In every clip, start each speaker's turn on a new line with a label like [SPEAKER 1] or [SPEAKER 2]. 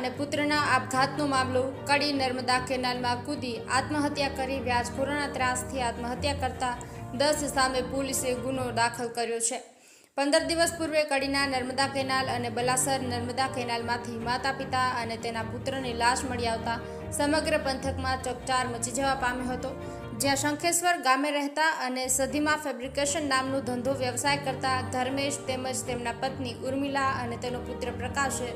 [SPEAKER 1] અને પુત્રના આપઘાતનો મામલો. કડી નર્મદા કેનાલમાં કૂદી આત્મહત્યા કરી વ્યાજખોરોના ત્રાસથી આત્મહત્યા કરતા 10 સામે પોલીસે ગુનો દાખલ કર્યો છે. 15 દિવસ પૂર્વે કડીના નર્મદા કેનાલ અને બલાસર નર્મદા કેનાલમાંથી માતા પિતા અને તેના પુત્રની લાશ મળી આવતા સમગ્ર પંથકમાં ચકચાર મચી જવા પામ્યો હતો. જ્યાં શંખેશ્વર ગામે રહેતા અને સધીમાં ફેબ્રિકેશન નામનો ધંધો વ્યવસાય કરતા ધર્મેશ તેમજ તેમના પત્ની ઉર્મિલા અને તેનો પુત્ર પ્રકાશે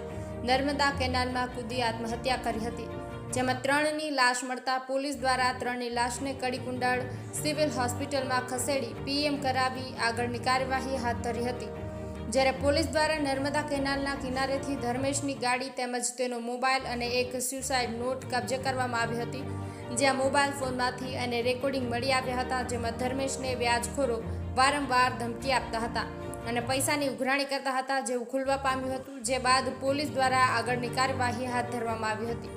[SPEAKER 1] નર્મદા કેનાલમાં કૂદી આત્મહત્યા કરી હતી. જેમાં 3ની લાશ મળતા પોલીસ દ્વારા 3ની લાશને કડીકુંડાળ સિવિલ હોસ્પિટલમાં ખસેડી પીએમ કરાવી આગળની કાર્યવાહી હાથ ધરી હતી. જ્યારે પોલીસ દ્વારા નર્મદા કેનાલના કિનારેથી ધર્મેશની ગાડી તેમજ તેનો મોબાઈલ અને એક સ્યુસાઇડ નોટ કબજે કરવામાં આવી હતી. જ્યાં મોબાઈલ ફોનમાંથી અને રેકોર્ડિંગ મળી આવ્યા હતા, જેમાં ધર્મેશને વ્યાજખોરો વારંવાર ધમકી આપતા હતા અને પૈસાની ઉઘરાણી કરતા હતા, જેવું ખુલવા પામ્યું હતું. જે બાદ પોલીસ દ્વારા આગળની કાર્યવાહી હાથ ધરવામાં આવી હતી.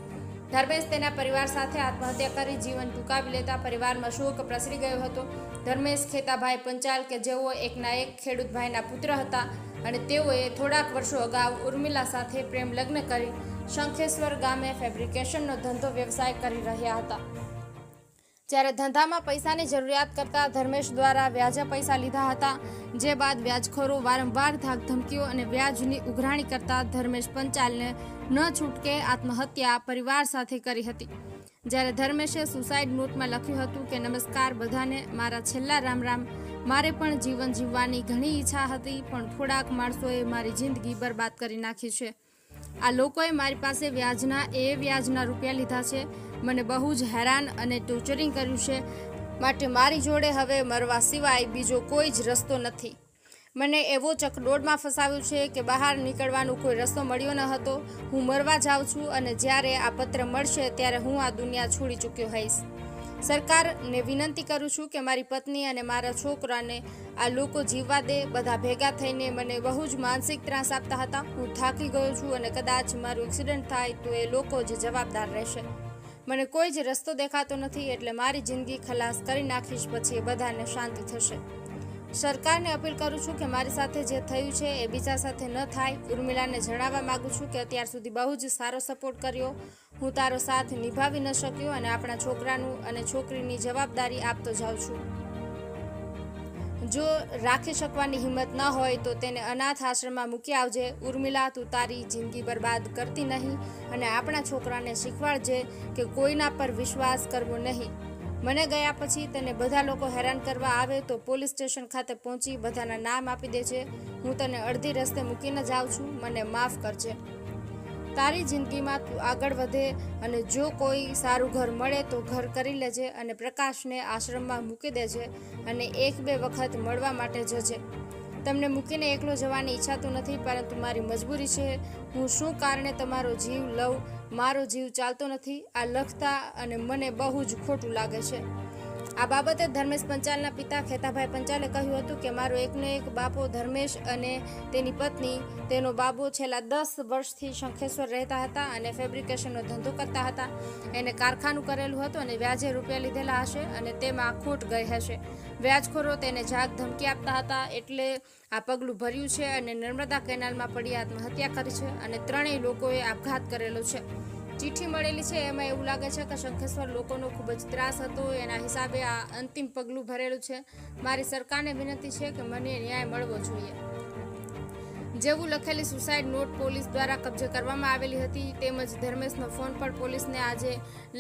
[SPEAKER 1] ધર્મેશ તેના પરિવાર સાથે આત્મહત્યા કરી જીવન ટૂંકાવી લેતા પરિવારમાં શોક પ્રસરી ગયો હતો. ધર્મેશ ખેતાભાઈ પંચાલ કે જેઓ એકના એક ખેડૂતભાઈના પુત્ર હતા અને તેઓએ થોડાક વર્ષો અગાઉ ઉર્મિલા સાથે પ્રેમ લગ્ન કરી શંખેશ્વર ગામે ફેબ્રિકેશનનો ધંધો વ્યવસાય કરી રહ્યા હતા. જ્યારે ધંધામાં પૈસાની જરૂરિયાત કરતા ધર્મેશ દ્વારા વ્યાજે પૈસા લીધા હતા. જે બાદ વ્યાજખોરો વારંવાર ધાક ધમકીઓ અને વ્યાજની ઉઘરાણી કરતા ધર્મેશ પંચાલને ન છૂટકે આત્મહત્યા પરિવાર સાથે કરી હતી. જ્યારે ધર્મેશે સુસાઇડ નોટમાં લખ્યું હતું કે નમસ્કાર બધાને, મારા છેલ્લા રામ રામ. મારે પણ જીવન જીવવાની ઘણી ઈચ્છા હતી, પણ થોડાક માણસોએ મારી જિંદગી બરબાદ કરી નાખી છે. આ લોકોએ મારી પાસે વ્યાજના રૂપિયા લીધા છે. મને બહુ જ હેરાન અને ટોર્ચરિંગ કર્યું છે. માટે મારી જોડે હવે મરવા સિવાય બીજો કોઈ જ રસ્તો નથી. મને એવો ચકડોળમાં ફસાવ્યું છે કે બહાર નીકળવાનો કોઈ રસ્તો મળ્યો ન હતો. હું મરવા જાઉં છું અને જ્યારે આ પત્ર મળશે ત્યારે હું આ દુનિયા છોડી ચૂક્યો હોઈશ. સરકારને વિનંતી કરું છું કે મારી પત્ની અને મારા છોકરાને આ લોકો જીવવા દે. બધા ભેગા થઈને મને બહુ જ માનસિક ત્રાસ આપતા હતા. હું થાકી ગયો છું અને કદાચ મારું એક્સિડન્ટ થાય તો એ લોકો જ જવાબદાર રહેશે. મને કોઈ જ રસ્તો દેખાતો નથી, એટલે મારી જિંદગી ખલાસ કરી નાખીશ, પછી એ બધાને શાંતિ થશે. સરકારને અપીલ કરું છું કે મારી સાથે જે થયું છે એ બીજા સાથે ન થાય. ઉર્મિલાને જણાવવા માંગુ છું કે અત્યાર સુધી બહુ જ સારો સપોર્ટ કર્યો. હું તારો સાથ નિભાવી ન શક્યો અને આપણા છોકરાનું અને છોકરીની જવાબદારી આપતો જાઉં છું. જો રાખી શકવાની હિંમત ન હોય તો તેને અનાથ આશ્રમમાં મૂકી આવજે. ઉર્મિલા, તું તારી જિંદગી બરબાદ કરતી નહીં અને આપણા છોકરાને શીખવાડજે કે કોઈના પર વિશ્વાસ કરવો નહીં. મને ગયા પછી તને બધા લોકો હેરાન કરવા આવે તો પોલીસ સ્ટેશન ખાતે પહોંચી બધાના નામ આપી દેજે. હું તને અડધી રસ્તે મૂકીને જાઉં છું. મને માફ કરજે. તારી જિંદગીમાં તું આગળ વધે અને જો કોઈ સારું ઘર મળે તો ઘર કરી લેજે અને પ્રકાશને આશ્રમમાં મૂકી દેજે અને 1-2 વખત મળવા માટે જજે. તમને મૂકીને એકલો જવાની ઈચ્છા તો નથી, પરંતુ મારી મજબૂરી છે. હું શું કારણે તમારો જીવ લઉં? મારો જીવ ચાલતો નથી આ લખતા અને મને બહુ જ ખોટું લાગે છે. આ બાબતે ધર્મેશ પંચાલના પિતા ખેતાભાઈ પંચાલે કહ્યું હતું કે મારો એકનો એક બાપો ધર્મેશ અને તેની પત્ની તેનો બાબો છેલ્લા 10 વર્ષથી શંખેશ્વર રહેતા હતા અને ફેબ્રિકેશનનો ધંધો કરતા હતા. એને કારખાનું કરેલું હતું અને વ્યાજે રૂપિયા લીધેલા હશે અને તેમાં ખોટ ગઈ હશે. વ્યાજખોરો તેને જાગ ધમકી આપતા હતા, એટલે આ પગલું ભર્યું છે અને નર્મદા કેનાલમાં પડી આત્મહત્યા કરી છે અને 3 લોકોએ આપઘાત કરેલો છે. ચિઠ્ઠી મળેલી છે એમાં એવું લાગે છે કે શંખેશ્વર લોકોનો ખૂબ જ ત્રાસ હતો, એના હિસાબે આ અંતિમ પગલું ભરેલું છે. મારી સરકારને વિનંતી છે કે મને ન્યાય મળવો જોઈએ. જેવું લખેલી સુસાઇડ નોટ પોલીસ દ્વારા કબજે કરવામાં આવેલી હતી, તેમજ ધર્મેશનો ફોન પણ પોલીસને આજે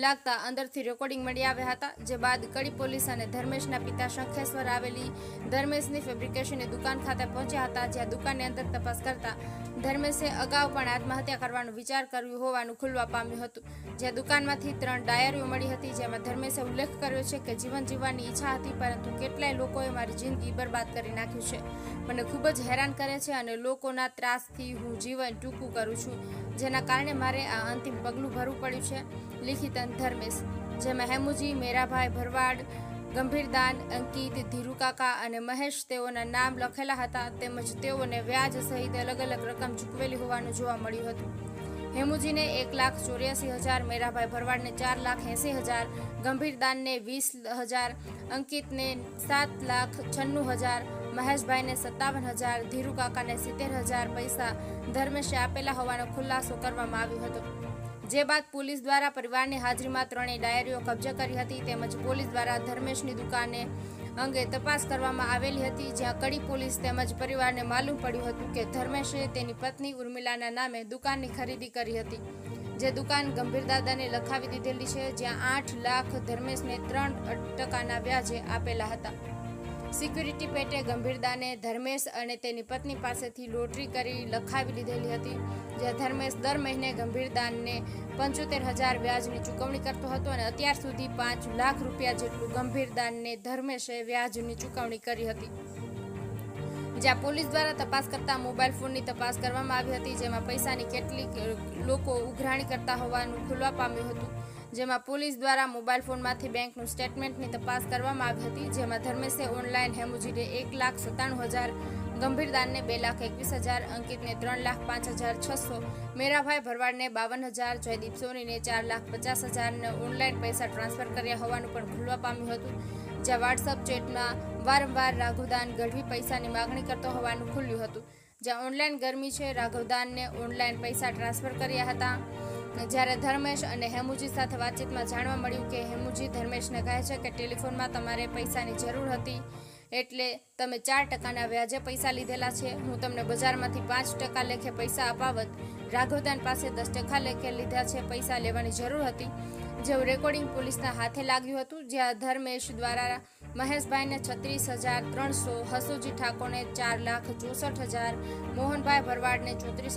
[SPEAKER 1] લાગતા અંદરથી રેકોર્ડિંગ મળી આવ્યા હતા. જે બાદ કડી પોલીસ અને ધર્મેશના પિતા શંખેશ્વર આવેલી ધર્મેશની ફેબ્રિકેશનની દુકાન ખાતે પહોંચ્યા હતા. જ્યાં દુકાનની અંદર તપાસ કરતા ધર્મેશે અગાઉ પણ આત્મહત્યા કરવાનો વિચાર કર્યો હોવાનું ખુલવા પામ્યું હતું. જ્યાં દુકાનમાંથી 3 ડાયરીઓ મળી હતી, જેમાં ધર્મેશે ઉલ્લેખ કર્યો છે કે જીવન જીવવાની ઈચ્છા હતી, પરંતુ કેટલાય લોકોએ મારી જિંદગી બરબાદ કરી નાખ્યું છે. મને ખૂબ જ હેરાન કરે છે અને લોકોના ત્રાસથી હું જીવન ટૂંકું કરું છું, જેના કારણે મારે આ અંતિમ પગલું ભરવું પડ્યું છે. લિખિતન ધર્મેશ. જેમાં હેમુજી, મેરાભાઈ ભરવાડ, ગંભીરદાન, અંકિત, ધીરુકાકા અને મહેશ તેઓના નામ લખેલા હતા. તેમજ તેઓને વ્યાજ સહિત અલગ અલગ રકમ ચૂકવેલી હોવાનું જોવા મળ્યું હતું. હેમુજીને 1,84,000, મેરાભાઈ ભરવાડને 4,80,000, ગંભીરદાનને 20,000, અંકિતને 7,96,000, મહેશભાઈને 57,000, ધીરુકાકાને 70,000 પૈસા ધર્મેશે આપેલા હોવાનો ખુલાસો કરવામાં આવ્યો હતો. જે બાદ પોલીસ દ્વારા પરિવારની હાજરીમાં ત્રણેય ડાયરીઓ કબજે કરી હતી તેમજ પોલીસ દ્વારા ધર્મેશની દુકાને અંગે તપાસ કરવામાં આવેલી હતી, જ્યાં કડી પોલીસ તેમજ પરિવારને માલુમ પડ્યું હતું કે ધર્મેશે તેની પત્ની ઉર્મિલાના નામે દુકાનની ખરીદી કરી હતી, જે દુકાન ગંભીરદાદાને લખાવી દીધેલી છે, જ્યાં 8 લાખ ધર્મેશને 3% વ્યાજે આપેલા હતા. સિક્યુરિટી પેટે ગંભીરદાને ધર્મેશ અને તેની પત્ની પાસેથી લોટરી કરી લખાવી લીધેલી હતી, જ્યાં ધર્મેશ દર મહિને ગંભીરદાનને 75,000 વ્યાજની ચૂકવણી કરતો હતો અને અત્યાર સુધી 5 લાખ રૂપિયા જેટલું ગંભીરદાનને ધર્મેશે વ્યાજની ચૂકવણી કરી હતી. જ્યાં પોલીસ દ્વારા તપાસ કરતા મોબાઈલ ફોનની તપાસ કરવામાં આવી હતી, જેમાં પૈસાની કેટલીક લોકો ઉઘરાણી કરતા હોવાનું ખુલવા પામ્યું હતું, જેમાં પોલીસ દ્વારા મોબાઈલ ફોનમાંથી બેંકનું સ્ટેટમેન્ટની તપાસ કરવામાં આવી હતી, જેમાં ધર્મેશે ઓનલાઈન હેમુજીને 1,97,000, ગંભીરદાનને 2,21,000, અંકિતને 3,05,600, મેરાભાઈ ભરવાડને 52,000, જયદીપ સોનીને 4,50,000 ઓનલાઈન પૈસા ટ્રાન્સફર કર્યા હોવાનું પણ ખુલવા પામ્યું હતું, જ્યાં વોટ્સઅપ ચેટમાં વારંવાર રાઘવદાન ગઢવી પૈસાની માગણી કરતો હોવાનું ખુલ્યું હતું. જ્યાં ઓનલાઈન ગરમી છે, રાઘવદાનને ઓનલાઈન પૈસા ટ્રાન્સફર કર્યા હતા. જ્યારે ધર્મેશ અને હેમુજી સાથે વાતચીતમાં જાણવા મળ્યું કે હેમુજી ધર્મેશને કહે છે કે ટેલિફોનમાં તમારે પૈસાની જરૂર હતી એટલે તમે 4% વ્યાજે પૈસા લીધેલા છે, હું તમને બજારમાંથી 5% લેખે પૈસા અપાવત, રાઘવદાન પાસે 10% લેખે લીધા છે, પૈસા લેવાની જરૂર હતી, જેવું રેકોર્ડિંગ પોલીસના હાથે લાગ્યું હતું. જ્યાં ધર્મેશ દ્વારા મહેશભાઈને 36,300, હસુજી ઠાકોરને 4,64,000, મોહનભાઈ ભરવાડને 34,000